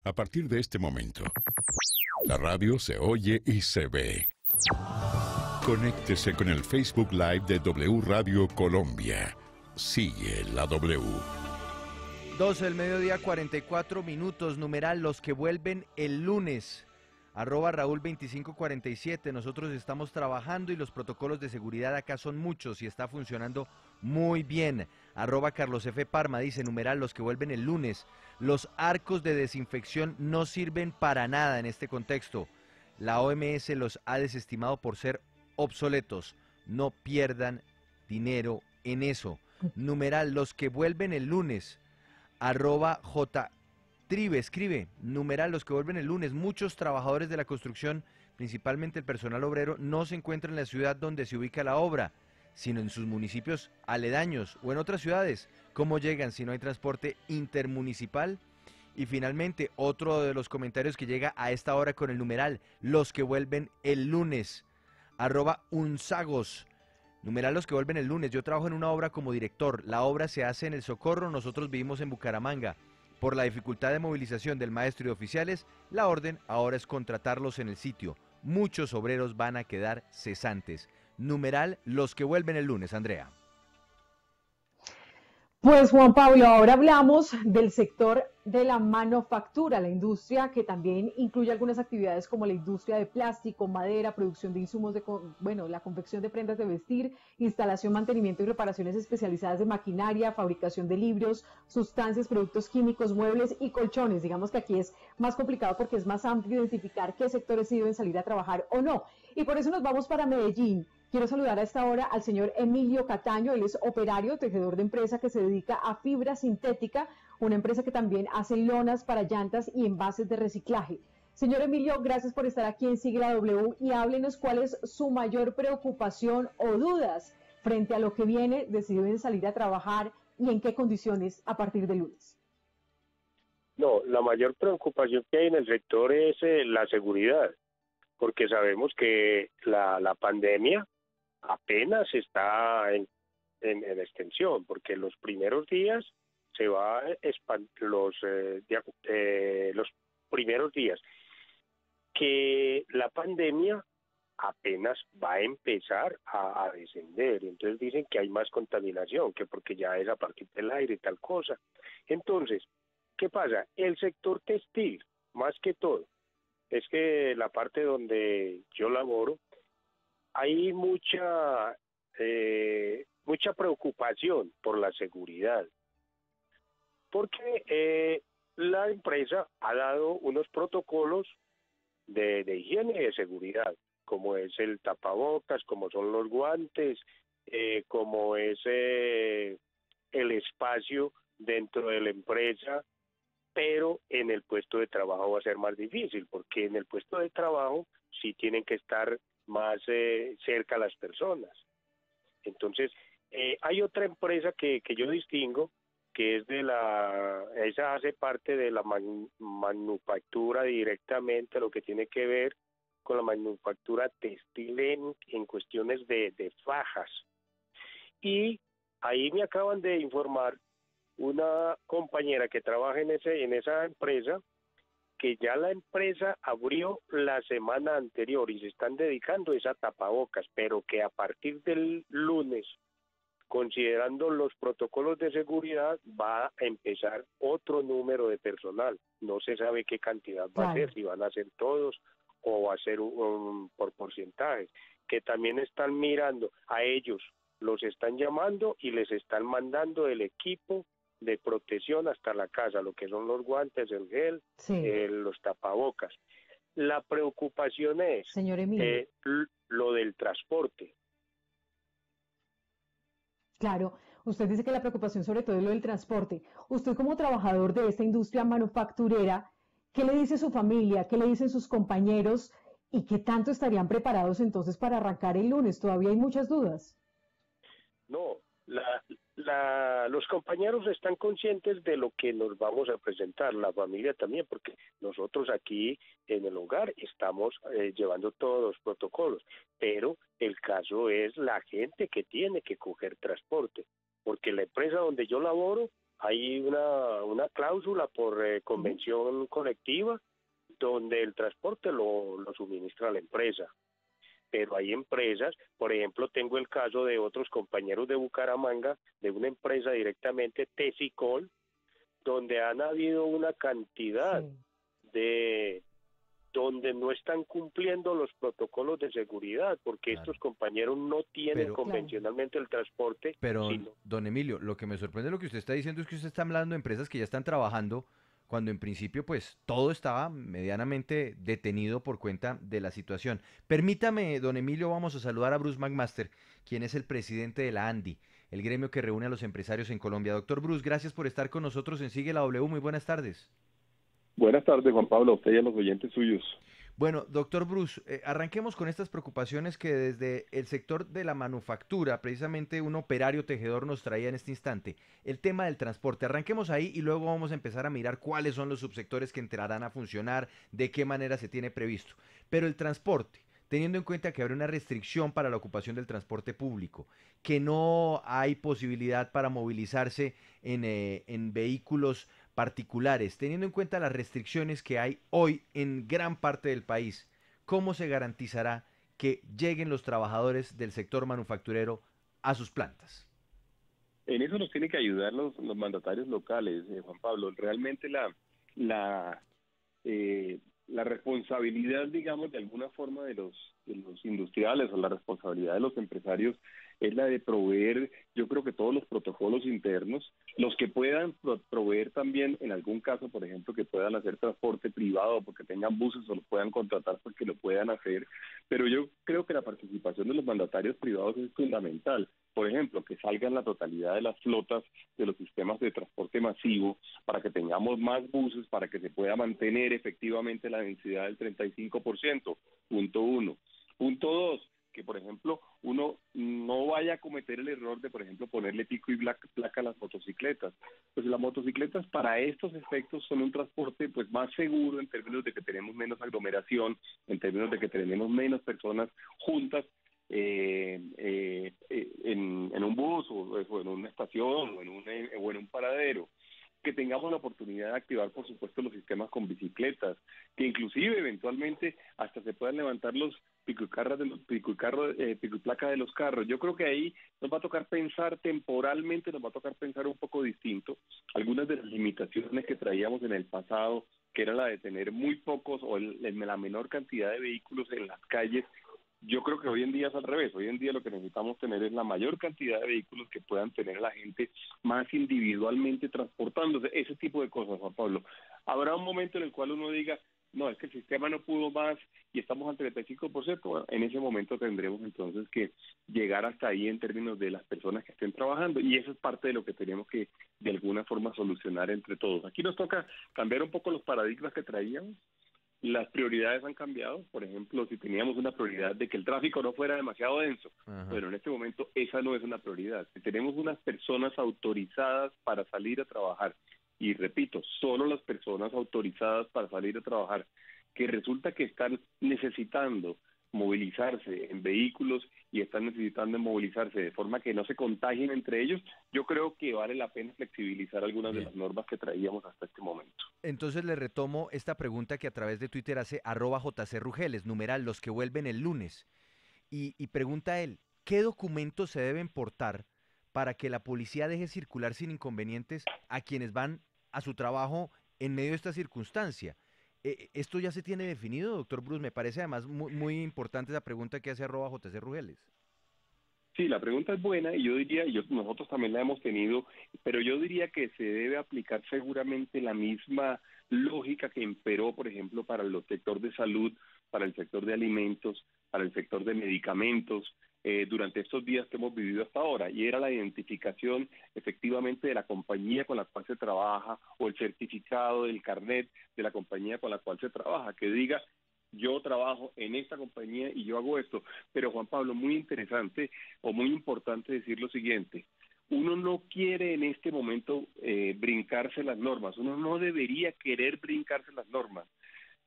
A partir de este momento, la radio se oye y se ve. Conéctese con el Facebook Live de W Radio Colombia. Sigue la W. 12 del mediodía, 44 minutos, numeral los que vuelven el lunes. Arroba Raúl 2547, nosotros estamos trabajando y los protocolos de seguridad acá son muchos y está funcionando muy bien. Arroba Carlos F. Parma dice, numeral los que vuelven el lunes. Los arcos de desinfección no sirven para nada en este contexto. La OMS los ha desestimado por ser obsoletos. No pierdan dinero en eso. Numeral los que vuelven el lunes. Arroba J. Tribe escribe, numeral los que vuelven el lunes, muchos trabajadores de la construcción, principalmente el personal obrero, no se encuentran en la ciudad donde se ubica la obra, sino en sus municipios aledaños o en otras ciudades. ¿Cómo llegan si no hay transporte intermunicipal? Y finalmente, otro de los comentarios que llega a esta hora con el numeral, los que vuelven el lunes, arroba Unsagos. Numeral los que vuelven el lunes, yo trabajo en una obra como director, la obra se hace en El Socorro, nosotros vivimos en Bucaramanga. Por la dificultad de movilización del maestro y de oficiales, la orden ahora es contratarlos en el sitio. Muchos obreros van a quedar cesantes. Numeral, los que vuelven el lunes, Andrea. Pues Juan Pablo, ahora hablamos del sector de la manufactura, la industria que también incluye algunas actividades como la industria de plástico, madera, producción de insumos la confección de prendas de vestir, instalación, mantenimiento y reparaciones especializadas de maquinaria, fabricación de libros, sustancias, productos químicos, muebles y colchones. Digamos que aquí es más complicado porque es más amplio identificar qué sectores sí deben salir a trabajar o no. Y por eso nos vamos para Medellín. Quiero saludar a esta hora al señor Emilio Cataño, él es operario, tejedor de empresa que se dedica a fibra sintética, una empresa que también hace lonas para llantas y envases de reciclaje. Señor Emilio, gracias por estar aquí en Sigue la W y háblenos cuál es su mayor preocupación o dudas frente a lo que viene de si deben salir a trabajar y en qué condiciones a partir del lunes. No, la mayor preocupación que hay en el sector es la seguridad, porque sabemos que la pandemia apenas está en extensión, porque los primeros días se va los primeros días que la pandemia apenas va a empezar a descender, entonces dicen que hay más contaminación, que porque ya es a partir del aire y tal cosa. Entonces, ¿qué pasa? El sector textil, más que todo, es que la parte donde yo laboro, hay mucha preocupación por la seguridad, porque la empresa ha dado unos protocolos de higiene y de seguridad, como es el tapabocas, como son los guantes, como es el espacio dentro de la empresa, pero en el puesto de trabajo va a ser más difícil, porque en el puesto de trabajo sí tienen que estar más cerca a las personas. Entonces, hay otra empresa que yo distingo, que es esa hace parte de la manufactura directamente, lo que tiene que ver con la manufactura textil en cuestiones de fajas. Y ahí me acaban de informar una compañera que trabaja en esa empresa, que ya la empresa abrió la semana anterior y se están dedicando a esa tapabocas, pero que a partir del lunes, considerando los protocolos de seguridad, va a empezar otro número de personal. No se sabe qué cantidad va a ser, si van a ser todos o va a ser por porcentajes, que también están mirando a ellos, los están llamando y les están mandando el equipo de protección hasta la casa, lo que son los guantes, el gel, los tapabocas. La preocupación es lo del transporte. Claro, usted dice que la preocupación sobre todo es lo del transporte. Usted como trabajador de esta industria manufacturera, ¿qué le dice su familia? ¿Qué le dicen sus compañeros? ¿Y qué tanto estarían preparados entonces para arrancar el lunes? Todavía hay muchas dudas. No, los compañeros están conscientes de lo que nos vamos a presentar, la familia también, porque nosotros aquí en el hogar estamos llevando todos los protocolos, pero el caso es la gente que tiene que coger transporte, porque la empresa donde yo laboro hay una cláusula por convención colectiva donde el transporte lo suministra la empresa. Pero hay empresas, por ejemplo, tengo el caso de otros compañeros de Bucaramanga, de una empresa directamente, Tesicol, donde han habido una cantidad de donde no están cumpliendo los protocolos de seguridad, porque estos compañeros no tienen convencionalmente el transporte. Pero, don Emilio, lo que me sorprende de lo que usted está diciendo es que usted está hablando de empresas que ya están trabajando, cuando en principio pues todo estaba medianamente detenido por cuenta de la situación. Permítame, don Emilio, vamos a saludar a Bruce McMaster, quien es el presidente de la ANDI, el gremio que reúne a los empresarios en Colombia. Doctor Bruce, gracias por estar con nosotros en Sigue la W. Muy buenas tardes. Buenas tardes, Juan Pablo, a usted y a los oyentes suyos. Bueno, doctor Bruce, arranquemos con estas preocupaciones que desde el sector de la manufactura, precisamente un operario tejedor nos traía en este instante, el tema del transporte. Arranquemos ahí y luego vamos a empezar a mirar cuáles son los subsectores que entrarán a funcionar, de qué manera se tiene previsto. Pero el transporte, teniendo en cuenta que habrá una restricción para la ocupación del transporte público, que no hay posibilidad para movilizarse en vehículos particulares, teniendo en cuenta las restricciones que hay hoy en gran parte del país, ¿cómo se garantizará que lleguen los trabajadores del sector manufacturero a sus plantas? En eso nos tienen que ayudar los mandatarios locales, Juan Pablo. Realmente la responsabilidad, digamos, de alguna forma de los industriales o la responsabilidad de los empresarios es la de proveer, yo creo que todos los protocolos internos, los que puedan proveer también, en algún caso, por ejemplo, que puedan hacer transporte privado porque tengan buses o lo puedan contratar porque lo puedan hacer, pero yo creo que la participación de los mandatarios privados es fundamental. Por ejemplo, que salgan la totalidad de las flotas de los sistemas de transporte masivo para que tengamos más buses, para que se pueda mantener efectivamente la densidad del 35%, punto uno. Punto dos, que por ejemplo uno no vaya a cometer el error de, por ejemplo, ponerle pico y placa a las motocicletas. Pues las motocicletas para estos efectos son un transporte pues más seguro en términos de que tenemos menos aglomeración, en términos de que tenemos menos personas juntas en un bus o en una estación o en un paradero. Que tengamos la oportunidad de activar, por supuesto, los sistemas con bicicletas, que inclusive eventualmente hasta se puedan levantar los pico y placa de los carros. Yo creo que ahí nos va a tocar pensar temporalmente, nos va a tocar pensar un poco distinto. Algunas de las limitaciones que traíamos en el pasado, que era la de tener muy pocos o la menor cantidad de vehículos en las calles, yo creo que hoy en día es al revés. Hoy en día lo que necesitamos tener es la mayor cantidad de vehículos que puedan tener a la gente más individualmente transportándose. Ese tipo de cosas, Juan Pablo. Habrá un momento en el cual uno diga, no, es que el sistema no pudo más y estamos al 35%. Bueno, en ese momento tendremos entonces que llegar hasta ahí en términos de las personas que estén trabajando, y eso es parte de lo que tenemos que de alguna forma solucionar entre todos. Aquí nos toca cambiar un poco los paradigmas que traíamos. Las prioridades han cambiado. Por ejemplo, si teníamos una prioridad de que el tráfico no fuera demasiado denso, pero en este momento esa no es una prioridad. Si tenemos unas personas autorizadas para salir a trabajar, y repito, solo las personas autorizadas para salir a trabajar, que resulta que están necesitando movilizarse en vehículos y están necesitando movilizarse de forma que no se contagien entre ellos, yo creo que vale la pena flexibilizar algunas de las normas que traíamos hasta este momento. Entonces le retomo esta pregunta que a través de Twitter hace @JCRugeles, numeral, los que vuelven el lunes, y pregunta él, ¿qué documentos se deben portar para que la policía deje circular sin inconvenientes a quienes van a su trabajo en medio de esta circunstancia? ¿Esto ya se tiene definido, doctor Bruce? Me parece además muy importante esa pregunta que hace @JCRugeles. Sí, la pregunta es buena y yo diría, nosotros también la hemos tenido, pero yo diría que se debe aplicar seguramente la misma lógica que imperó, por ejemplo, para el sector de salud, para el sector de alimentos, para el sector de medicamentos, durante estos días que hemos vivido hasta ahora, y era la identificación efectivamente de la compañía con la cual se trabaja o el certificado del carnet de la compañía con la cual se trabaja, que diga yo trabajo en esta compañía y yo hago esto. Pero Juan Pablo, muy interesante o muy importante decir lo siguiente: uno no quiere en este momento brincarse las normas, uno no debería querer brincarse las normas.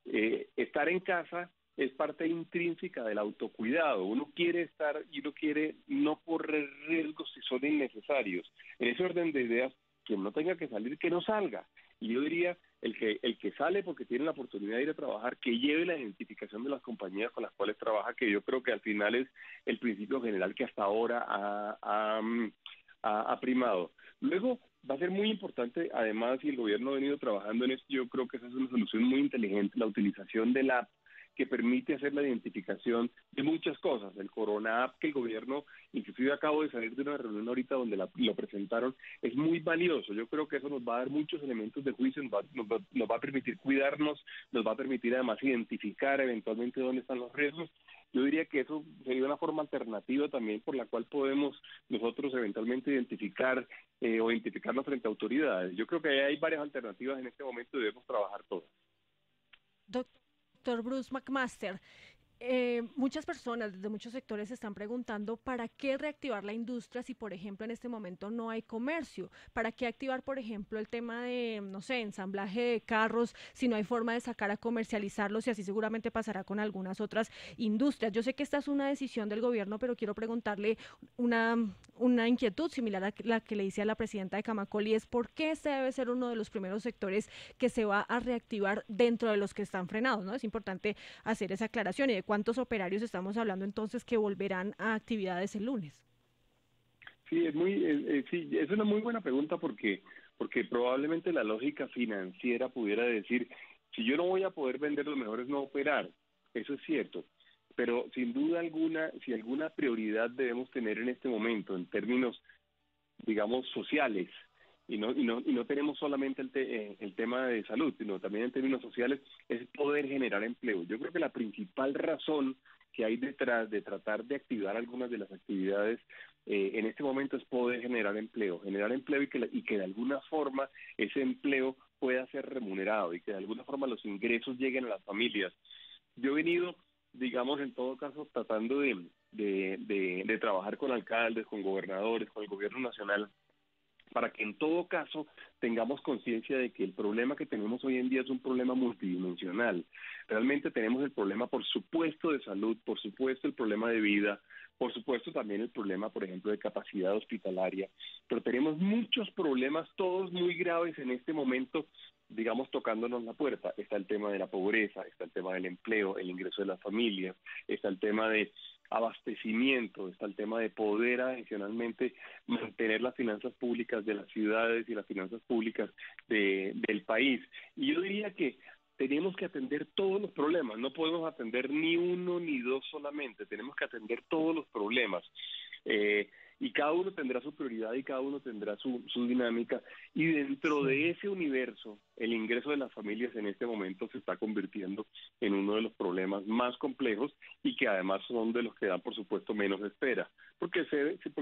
Estar en casa es parte intrínseca del autocuidado. Uno quiere estar y uno quiere no correr riesgos si son innecesarios. En ese orden de ideas, quien no tenga que salir, que no salga. Y yo diría, el que sale porque tiene la oportunidad de ir a trabajar, que lleve la identificación de las compañías con las cuales trabaja, que yo creo que al final es el principio general que hasta ahora ha primado. Luego va a ser muy importante, además, y el gobierno ha venido trabajando en esto, yo creo que esa es una solución muy inteligente, la utilización del app que permite hacer la identificación de muchas cosas. El Corona App que el gobierno, inclusive acabo de salir de una reunión ahorita donde lo presentaron, es muy valioso. Yo creo que eso nos va a dar muchos elementos de juicio, nos va a permitir cuidarnos, nos va a permitir además identificar eventualmente dónde están los riesgos. Yo diría que eso sería una forma alternativa también por la cual podemos nosotros eventualmente identificarnos frente a autoridades. Yo creo que hay varias alternativas en este momento y debemos trabajar todas. Doctor Bruce McMaster, muchas personas desde muchos sectores se están preguntando ¿para qué reactivar la industria si, por ejemplo, en este momento no hay comercio? ¿Para qué activar, por ejemplo, el tema de, no sé, ensamblaje de carros si no hay forma de sacar a comercializarlos? Y así seguramente pasará con algunas otras industrias. Yo sé que esta es una decisión del gobierno, pero quiero preguntarle una inquietud similar a la que le hice a la presidenta de Camacol, y es ¿por qué este debe ser uno de los primeros sectores que se va a reactivar dentro de los que están frenados, ¿no? Es importante hacer esa aclaración. ¿Y de cuántos operarios estamos hablando entonces que volverán a actividades el lunes? Sí, es una muy buena pregunta porque probablemente la lógica financiera pudiera decir, si yo no voy a poder vender, lo mejor es no operar. Eso es cierto. Pero sin duda alguna, si alguna prioridad debemos tener en este momento en términos, digamos, sociales, y no tenemos solamente el tema de salud, sino también en términos sociales, es poder generar empleo. Yo creo que la principal razón que hay detrás de tratar de activar algunas de las actividades en este momento es poder generar empleo y que de alguna forma ese empleo pueda ser remunerado y que de alguna forma los ingresos lleguen a las familias. Yo he venido, digamos, en todo caso, tratando de trabajar con alcaldes, con gobernadores, con el gobierno nacional, para que en todo caso tengamos conciencia de que el problema que tenemos hoy en día es un problema multidimensional. Realmente tenemos el problema, por supuesto, de salud, por supuesto el problema de vida, por supuesto también el problema, por ejemplo, de capacidad hospitalaria, pero tenemos muchos problemas, todos muy graves en este momento, digamos, tocándonos la puerta. Está el tema de la pobreza, está el tema del empleo, el ingreso de las familias, está el tema de abastecimiento, está el tema de poder adicionalmente mantener las finanzas públicas de las ciudades y las finanzas públicas del país. Y yo diría que tenemos que atender todos los problemas, no podemos atender ni uno ni dos solamente, tenemos que atender todos los problemas. Y cada uno tendrá su prioridad y cada uno tendrá su dinámica, y dentro de ese universo el ingreso de las familias en este momento se está convirtiendo en uno de los problemas más complejos y que además son de los que dan por supuesto menos espera, porque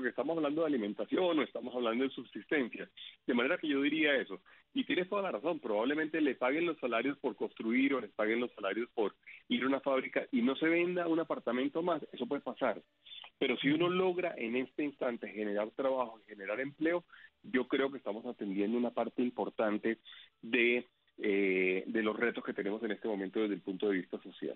estamos hablando de alimentación o estamos hablando de subsistencia, de manera que yo diría eso, y tienes toda la razón, probablemente le paguen los salarios por construir o les paguen los salarios por ir a una fábrica y no se venda un apartamento más, eso puede pasar. Pero si uno logra en este instante generar trabajo y generar empleo, yo creo que estamos atendiendo una parte importante de los retos que tenemos en este momento desde el punto de vista social.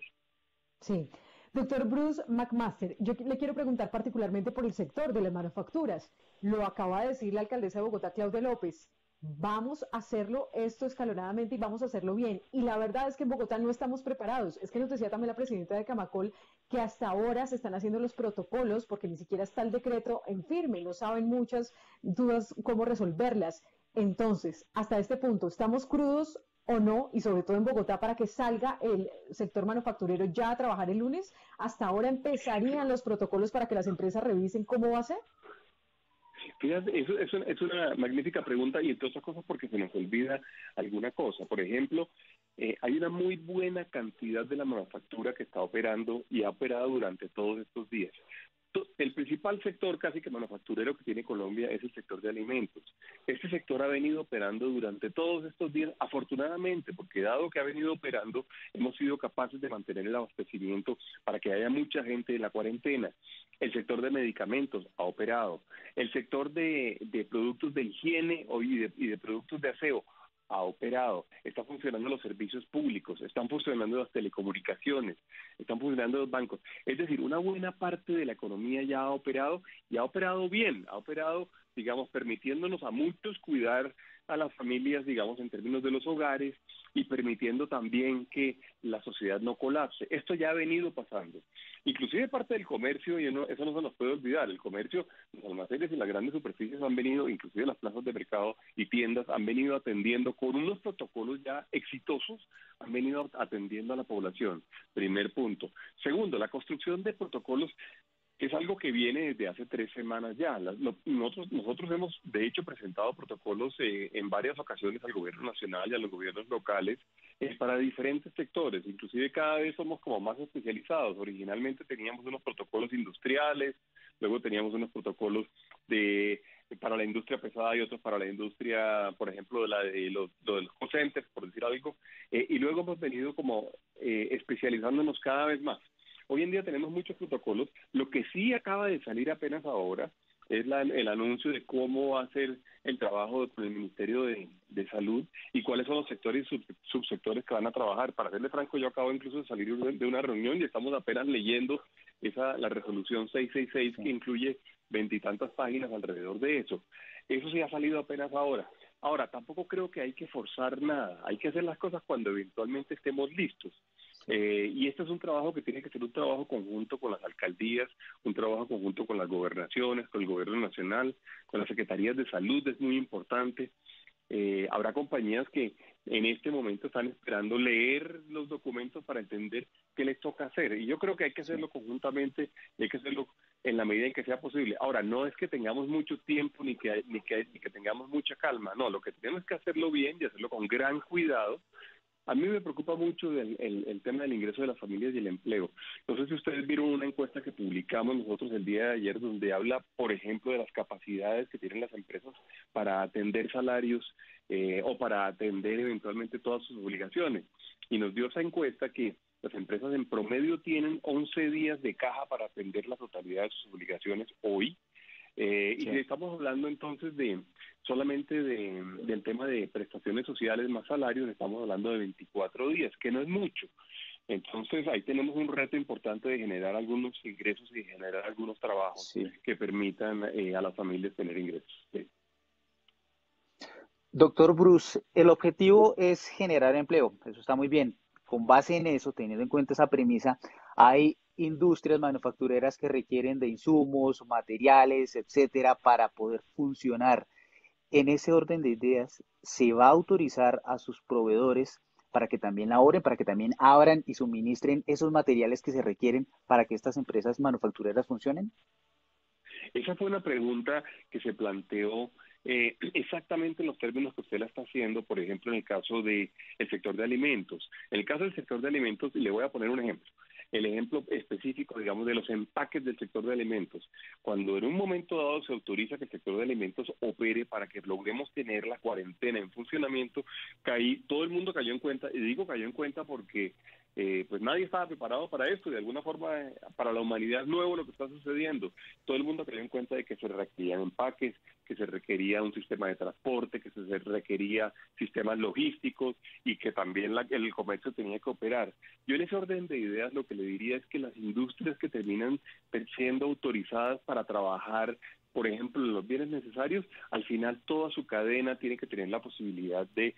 Sí. Doctor Bruce McMaster, yo le quiero preguntar particularmente por el sector de las manufacturas. Lo acaba de decir la alcaldesa de Bogotá, Claudia López. Vamos a hacerlo esto escalonadamente y vamos a hacerlo bien. Y la verdad es que en Bogotá no estamos preparados. Es que nos decía también la presidenta de Camacol que hasta ahora se están haciendo los protocolos porque ni siquiera está el decreto en firme. No saben muchas dudas cómo resolverlas. Entonces, hasta este punto, ¿estamos crudos o no? Y sobre todo en Bogotá, para que salga el sector manufacturero ya a trabajar el lunes. ¿Hasta ahora empezarían los protocolos para que las empresas revisen cómo va a ser? Fíjate, es una magnífica pregunta, y entre otras cosas porque se nos olvida alguna cosa. Por ejemplo, hay una muy buena cantidad de la manufactura que está operando y ha operado durante todos estos días. El principal sector casi que manufacturero que tiene Colombia es el sector de alimentos. Este sector ha venido operando durante todos estos días, afortunadamente, porque dado que ha venido operando, hemos sido capaces de mantener el abastecimiento para que haya mucha gente en la cuarentena. El sector de medicamentos ha operado. El sector de productos de higiene y de productos de aseo ha operado, están funcionando los servicios públicos, están funcionando las telecomunicaciones, están funcionando los bancos. Es decir, una buena parte de la economía ya ha operado y ha operado bien, ha operado, digamos, permitiéndonos a muchos cuidar a las familias, digamos, en términos de los hogares y permitiendo también que la sociedad no colapse. Esto ya ha venido pasando. Inclusive parte del comercio, y eso no se nos puede olvidar, el comercio, los almacenes y las grandes superficies han venido, inclusive las plazas de mercado y tiendas, han venido atendiendo con unos protocolos ya exitosos, han venido atendiendo a la población. Primer punto. Segundo, la construcción de protocolos es algo que viene desde hace 3 semanas ya. Nosotros hemos, de hecho, presentado protocolos en varias ocasiones al gobierno nacional y a los gobiernos locales para diferentes sectores. Inclusive cada vez somos como más especializados. Originalmente teníamos unos protocolos industriales, luego teníamos unos protocolos para la industria pesada y otros para la industria, por ejemplo, de los call centers, por decir algo, y luego hemos venido como especializándonos cada vez más. Hoy en día tenemos muchos protocolos. Lo que sí acaba de salir apenas ahora es el anuncio de cómo va a ser el trabajo con el Ministerio de Salud y cuáles son los sectores y subsectores que van a trabajar. Para serle franco, yo acabo incluso de salir de una reunión y estamos apenas leyendo la resolución 666 que incluye 20 y tantas páginas alrededor de eso. Eso sí ha salido apenas ahora. Ahora, tampoco creo que hay que forzar nada. Hay que hacer las cosas cuando eventualmente estemos listos. Y este es un trabajo que tiene que ser un trabajo conjunto con las alcaldías, un trabajo conjunto con las gobernaciones, con el gobierno nacional, con las secretarías de salud, es muy importante. Habrá compañías que en este momento están esperando leer los documentos para entender qué les toca hacer. Y yo creo que hay que hacerlo conjuntamente, y hay que hacerlo en la medida en que sea posible. Ahora, no es que tengamos mucho tiempo ni que tengamos mucha calma. No, lo que tenemos es que hacerlo bien y hacerlo con gran cuidado. A mí me preocupa mucho el tema del ingreso de las familias y el empleo. No sé si ustedes vieron una encuesta que publicamos nosotros el día de ayer donde habla, por ejemplo, de las capacidades que tienen las empresas para atender salarios o para atender eventualmente todas sus obligaciones. Y nos dio esa encuesta que las empresas en promedio tienen 11 días de caja para atender la totalidad de sus obligaciones hoy. Y si estamos hablando entonces solamente del tema de prestaciones sociales más salarios, estamos hablando de 24 días, que no es mucho. Entonces ahí tenemos un reto importante de generar algunos ingresos y generar algunos trabajos que permitan a las familias tener ingresos. Sí. Doctor Bruce, el objetivo es generar empleo, eso está muy bien. Con base en eso, teniendo en cuenta esa premisa, hay industrias manufactureras que requieren de insumos, materiales, etcétera, para poder funcionar. En ese orden de ideas, ¿se va a autorizar a sus proveedores para que también laboren, para que también abran y suministren esos materiales que se requieren para que estas empresas manufactureras funcionen? Esa fue una pregunta que se planteó exactamente en los términos que usted la está haciendo, por ejemplo, en el caso del sector de alimentos. En el caso del sector de alimentos, le voy a poner un ejemplo. El ejemplo específico, digamos, de los empaques del sector de alimentos. Cuando en un momento dado se autoriza que el sector de alimentos opere para que logremos tener la cuarentena en funcionamiento, todo el mundo cayó en cuenta, y digo cayó en cuenta porque pues nadie estaba preparado para esto, de alguna forma para la humanidad es nuevo lo que está sucediendo. Todo el mundo cayó en cuenta de que se requerían empaques, que se requería un sistema de transporte, que se requería sistemas logísticos y que también el comercio tenía que operar. Yo en ese orden de ideas lo que le diría es que las industrias que terminan siendo autorizadas para trabajar, por ejemplo, los bienes necesarios, al final toda su cadena tiene que tener la posibilidad de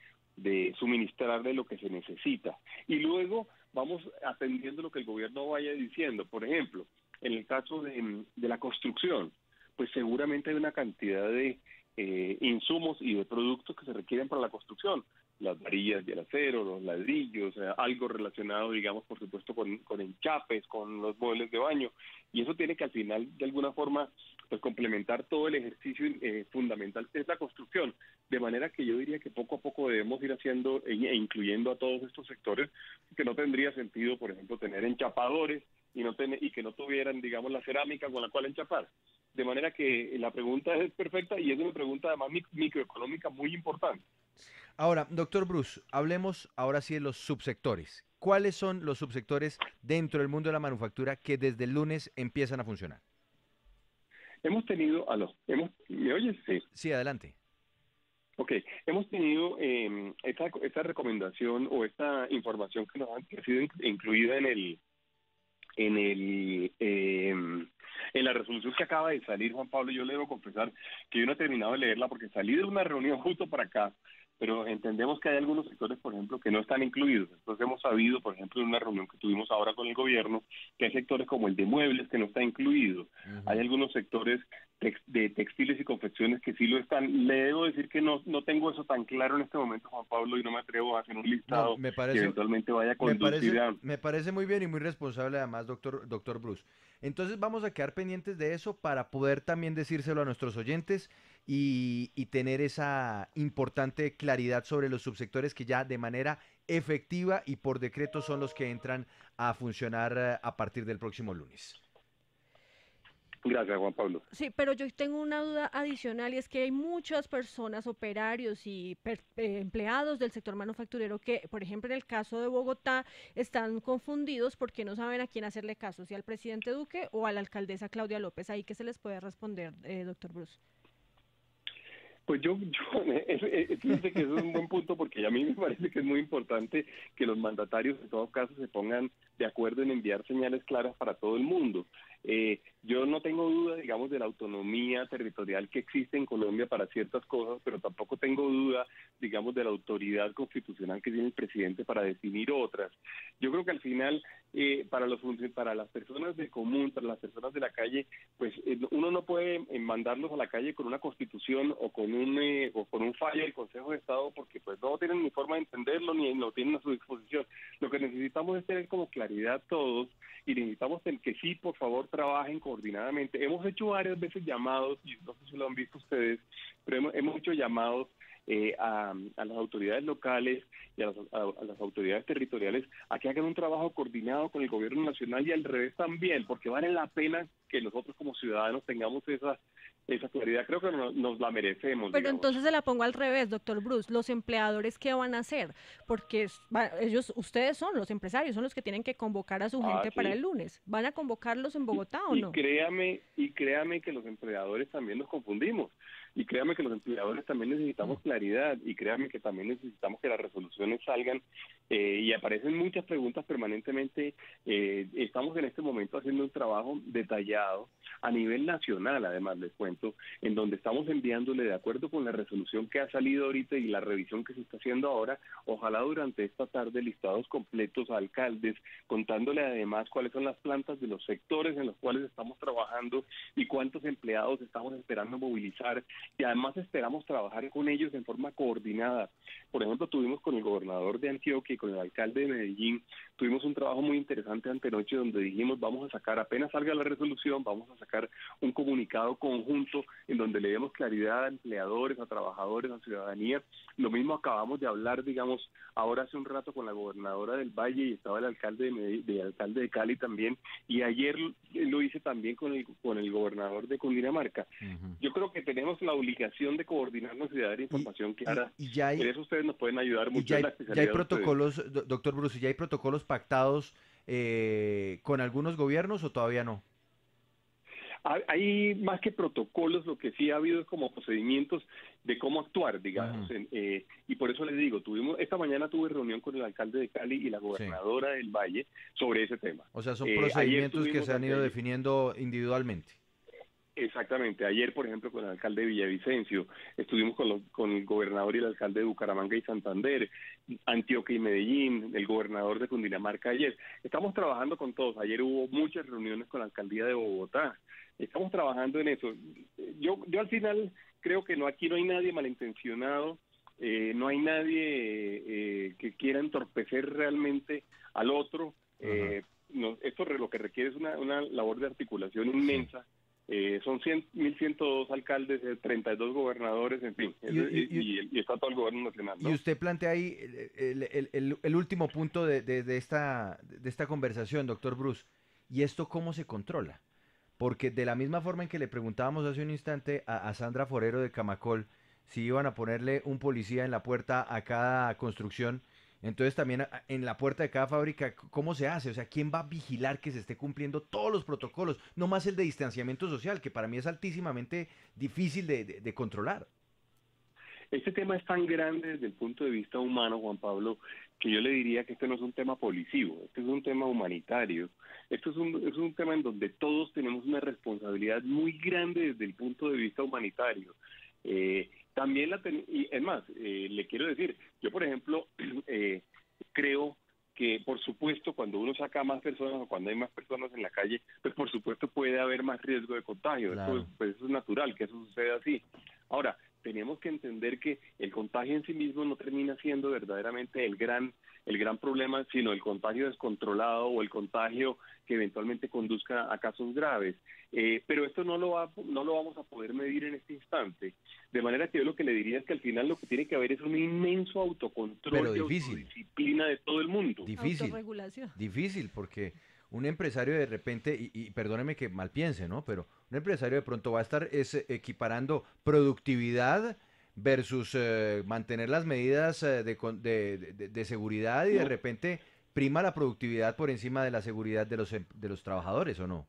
suministrarle lo que se necesita. Y luego vamos atendiendo lo que el gobierno vaya diciendo. Por ejemplo, en el caso de la construcción, pues seguramente hay una cantidad de insumos y de productos que se requieren para la construcción. Las varillas de acero, los ladrillos, algo relacionado, digamos, por supuesto, con enchapes, con los muebles de baño. Y eso tiene que al final, de alguna forma, pues complementar todo el ejercicio fundamental que es la construcción. De manera que yo diría que poco a poco debemos ir haciendo e incluyendo a todos estos sectores, que no tendría sentido, por ejemplo, tener enchapadores y que no tuvieran, digamos, la cerámica con la cual enchapar. De manera que la pregunta es perfecta y es una pregunta además microeconómica muy importante. Ahora, doctor Bruce, hablemos ahora sí de los subsectores. ¿Cuáles son los subsectores dentro del mundo de la manufactura que desde el lunes empiezan a funcionar? Hemos tenido, ¿me oyes? Sí. Sí, adelante. Ok, hemos tenido esta recomendación o esta información que ha sido incluida en la resolución que acaba de salir, Juan Pablo. Yo le debo confesar que yo no he terminado de leerla porque salí de una reunión justo para acá, pero entendemos que hay algunos sectores, por ejemplo, que no están incluidos. Entonces hemos sabido, por ejemplo, en una reunión que tuvimos ahora con el gobierno, que hay sectores como el de muebles que no está incluido. Hay algunos sectores de textiles y confecciones que sí lo están. Le debo decir que no tengo eso tan claro en este momento, Juan Pablo, y no me atrevo a hacer un listado que eventualmente vaya a conducir a... Me parece muy bien y muy responsable además, doctor Bruce. Entonces vamos a quedar pendientes de eso para poder también decírselo a nuestros oyentes y tener esa importante claridad sobre los subsectores que ya de manera efectiva y por decreto son los que entran a funcionar a partir del próximo lunes. Gracias, Juan Pablo. Sí, pero yo tengo una duda adicional y es que hay muchas personas, operarios y empleados del sector manufacturero que, por ejemplo, en el caso de Bogotá, están confundidos porque no saben a quién hacerle caso, si al presidente Duque o a la alcaldesa Claudia López. ¿Ahí qué se les puede responder, doctor Bruce? Pues fíjese que eso es un buen punto, porque a mí me parece que es muy importante que los mandatarios en todo caso se pongan de acuerdo en enviar señales claras para todo el mundo. Yo no tengo duda, digamos, de la autonomía territorial que existe en Colombia para ciertas cosas, pero tampoco tengo duda, digamos, de la autoridad constitucional que tiene el presidente para definir otras. Yo creo que al final, para las personas del común, para las personas de la calle, pues uno no puede mandarlos a la calle con una constitución o con un fallo del Consejo de Estado, porque pues no tienen ni forma de entenderlo ni lo tienen a su disposición. Lo que necesitamos es tener como claridad todos, y necesitamos que sí, por favor, trabajen coordinadamente. Hemos hecho varias veces llamados, y no sé si lo han visto ustedes, pero hemos hecho llamados a las autoridades locales y a las autoridades territoriales a que hagan un trabajo coordinado con el gobierno nacional, y al revés también, porque vale la pena que nosotros como ciudadanos tengamos esa claridad. Creo que nos la merecemos. Pero digamos. entonces se la pongo al revés, doctor Bruce. ¿Los empleadores qué van a hacer? Porque ustedes son los empresarios, son los que tienen que convocar a su gente para el lunes. ¿Van a convocarlos en Bogotá o no? Créame que los empleadores también nos confundimos. Y créame que los empleadores también necesitamos claridad, y créame que también necesitamos que las resoluciones salgan, y aparecen muchas preguntas permanentemente. Estamos en este momento haciendo un trabajo detallado a nivel nacional, además les cuento, en donde estamos enviándole, de acuerdo con la resolución que ha salido ahorita y la revisión que se está haciendo ahora, ojalá durante esta tarde, listados completos a alcaldes, contándole además cuáles son las plantas de los sectores en los cuales estamos trabajando y cuántos empleados estamos esperando movilizar, y además esperamos trabajar con ellos en forma coordinada. Por ejemplo, tuvimos con el gobernador de Antioquia y con el alcalde de Medellín, tuvimos un trabajo muy interesante antenoche donde dijimos, vamos a sacar, apenas salga la resolución, vamos a sacar un comunicado conjunto en donde le demos claridad a empleadores, a trabajadores, a ciudadanía. Lo mismo acabamos de hablar, digamos, ahora hace un rato con la gobernadora del Valle, y estaba el alcalde alcalde de Cali también, y ayer lo hice también con el gobernador de Cundinamarca. Yo creo que tenemos la obligación de coordinarnos y de dar información clara. En eso ustedes nos pueden ayudar mucho. Ya hay protocolos, doctor Bruce, ¿ya hay protocolos pactados con algunos gobiernos o todavía no? Hay más que protocolos, lo que sí ha habido es como procedimientos de cómo actuar, digamos, y por eso les digo, esta mañana tuve reunión con el alcalde de Cali y la gobernadora del Valle sobre ese tema. O sea, son procedimientos que se han ido definiendo individualmente. Exactamente. Ayer, por ejemplo, con el alcalde de Villavicencio, estuvimos con el gobernador y el alcalde de Bucaramanga y Santander, Antioquia y Medellín, el gobernador de Cundinamarca ayer. Estamos trabajando con todos. Ayer hubo muchas reuniones con la alcaldía de Bogotá. Estamos trabajando en eso. Yo al final creo que aquí no hay nadie malintencionado, no hay nadie que quiera entorpecer realmente al otro. Esto lo que requiere es una labor de articulación inmensa. Son 1.102 alcaldes, 32 gobernadores, en fin, y está todo el gobierno nacional, ¿no? Y usted plantea ahí el último punto de esta conversación, doctor Bruce, ¿y esto cómo se controla? Porque de la misma forma en que le preguntábamos hace un instante a Sandra Forero de Camacol si iban a ponerle un policía en la puerta a cada construcción, entonces también en la puerta de cada fábrica, ¿cómo se hace? O sea, ¿quién va a vigilar que se esté cumpliendo todos los protocolos? No más el de distanciamiento social, que para mí es altísimamente difícil de controlar. Este tema es tan grande desde el punto de vista humano, Juan Pablo, que yo le diría que este no es un tema policivo, este es un tema humanitario, esto es un tema en donde todos tenemos una responsabilidad muy grande desde el punto de vista humanitario. También y es más, le quiero decir, yo por ejemplo creo que por supuesto cuando uno saca a más personas o cuando hay más personas en la calle, pues por supuesto puede haber más riesgo de contagio, Claro. eso es natural que eso suceda así. Ahora, tenemos que entender que el contagio en sí mismo no termina siendo verdaderamente el gran problema, sino el contagio descontrolado o el contagio que eventualmente conduzca a casos graves. Pero esto no lo vamos a poder medir en este instante. De manera que yo lo que le diría es que al final lo que tiene que haber es un inmenso autocontrol Pero y difícil. autodisciplina de todo el mundo. Autorregulación. Difícil, porque un empresario de repente, y perdóneme que mal piense, ¿no? Pero un empresario de pronto va a estar equiparando productividad versus mantener las medidas de seguridad y de repente prima la productividad por encima de la seguridad de los trabajadores, ¿o no?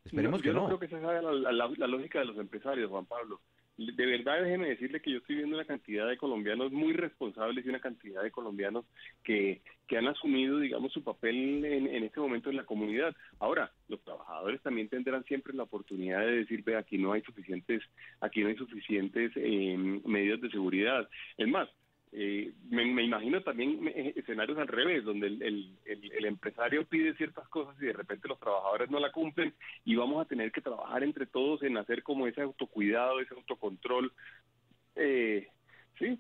Esperemos que yo no no. creo que esa sea la lógica de los empresarios, Juan Pablo. De verdad, déjeme decirle que yo estoy viendo una cantidad de colombianos muy responsables y una cantidad de colombianos que han asumido, digamos, su papel en este momento en la comunidad. Ahora, los trabajadores también tendrán siempre la oportunidad de decir, ve, aquí no hay suficientes medidas de seguridad. Es más, me imagino también escenarios al revés, donde el empresario pide ciertas cosas y de repente los trabajadores no la cumplen y vamos a tener que trabajar entre todos en hacer como ese autocuidado, ese autocontrol. Sí,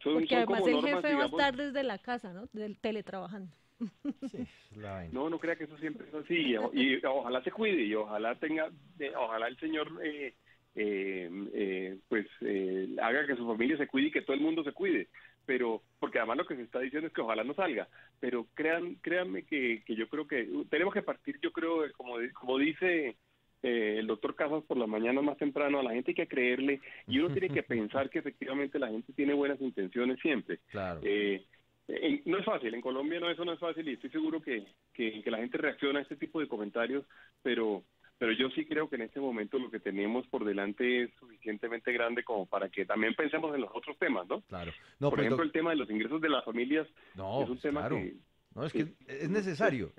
Porque además como el normas, jefe va a digamos. estar desde la casa, ¿no? Del teletrabajando. Sí, es la vaina. No crea que eso siempre es así y ojalá se cuide y ojalá el señor haga que su familia se cuide y que todo el mundo se cuide, pero porque además lo que se está diciendo es que ojalá no salga, pero créanme que yo creo que tenemos que partir, yo creo, como dice el doctor Casas por la mañana más temprano, a la gente hay que creerle y uno tiene que pensar que efectivamente la gente tiene buenas intenciones siempre. Claro. No es fácil, en Colombia eso no es fácil y estoy seguro que la gente reacciona a este tipo de comentarios, pero yo sí creo que en este momento lo que tenemos por delante es suficientemente grande como para que también pensemos en los otros temas, ¿no? Claro. No, por pues, ejemplo, el tema de los ingresos de las familias es un tema claro. que... No, es que es necesario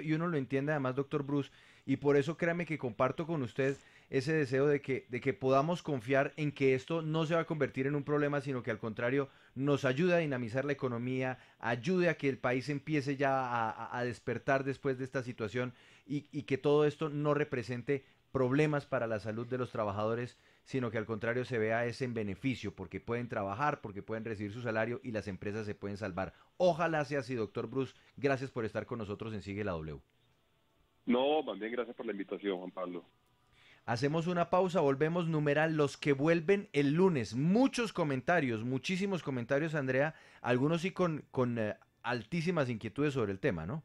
y uno lo entiende además, doctor Bruce, y por eso créame que comparto con usted ese deseo de que podamos confiar en que esto no se va a convertir en un problema, sino que al contrario nos ayude a dinamizar la economía, ayude a que el país empiece ya a despertar después de esta situación y que todo esto no represente problemas para la salud de los trabajadores, sino que al contrario se vea ese en beneficio, porque pueden trabajar, porque pueden recibir su salario y las empresas se pueden salvar. Ojalá sea así, doctor Bruce. Gracias por estar con nosotros en Sigue la W. No, más bien gracias por la invitación, Juan Pablo. Hacemos una pausa, volvemos, numeral los que vuelven el lunes. Muchos comentarios, muchísimos comentarios, Andrea, algunos sí con altísimas inquietudes sobre el tema, ¿no?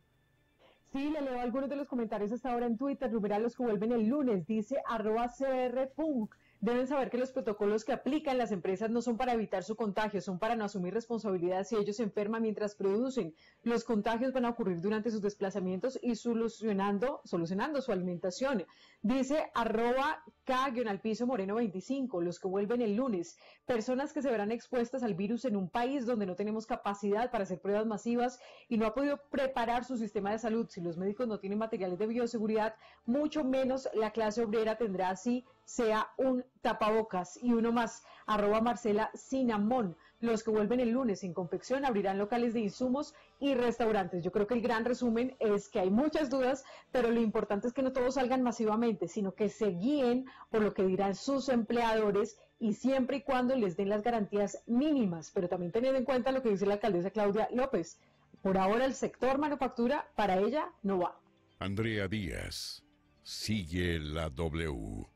Sí, le leo algunos de los comentarios hasta ahora en Twitter, numeral los que vuelven el lunes, dice @crpunk. Deben saber que los protocolos que aplican las empresas no son para evitar su contagio, son para no asumir responsabilidad si ellos se enferman mientras producen. Los contagios van a ocurrir durante sus desplazamientos y solucionando su alimentación. Dice @K_Moreno25, los que vuelven el lunes. Personas que se verán expuestas al virus en un país donde no tenemos capacidad para hacer pruebas masivas y no ha podido preparar su sistema de salud. Si los médicos no tienen materiales de bioseguridad, mucho menos la clase obrera tendrá así sea un tapabocas. Y uno más, @Marcela Cinnamon. Los que vuelven el lunes en confección abrirán locales de insumos y restaurantes. Yo creo que el gran resumen es que hay muchas dudas, pero lo importante es que no todos salgan masivamente, sino que se guíen por lo que dirán sus empleadores y siempre y cuando les den las garantías mínimas, pero también teniendo en cuenta lo que dice la alcaldesa Claudia López. Por ahora el sector manufactura para ella no va. Andrea Díaz, Sigue la W.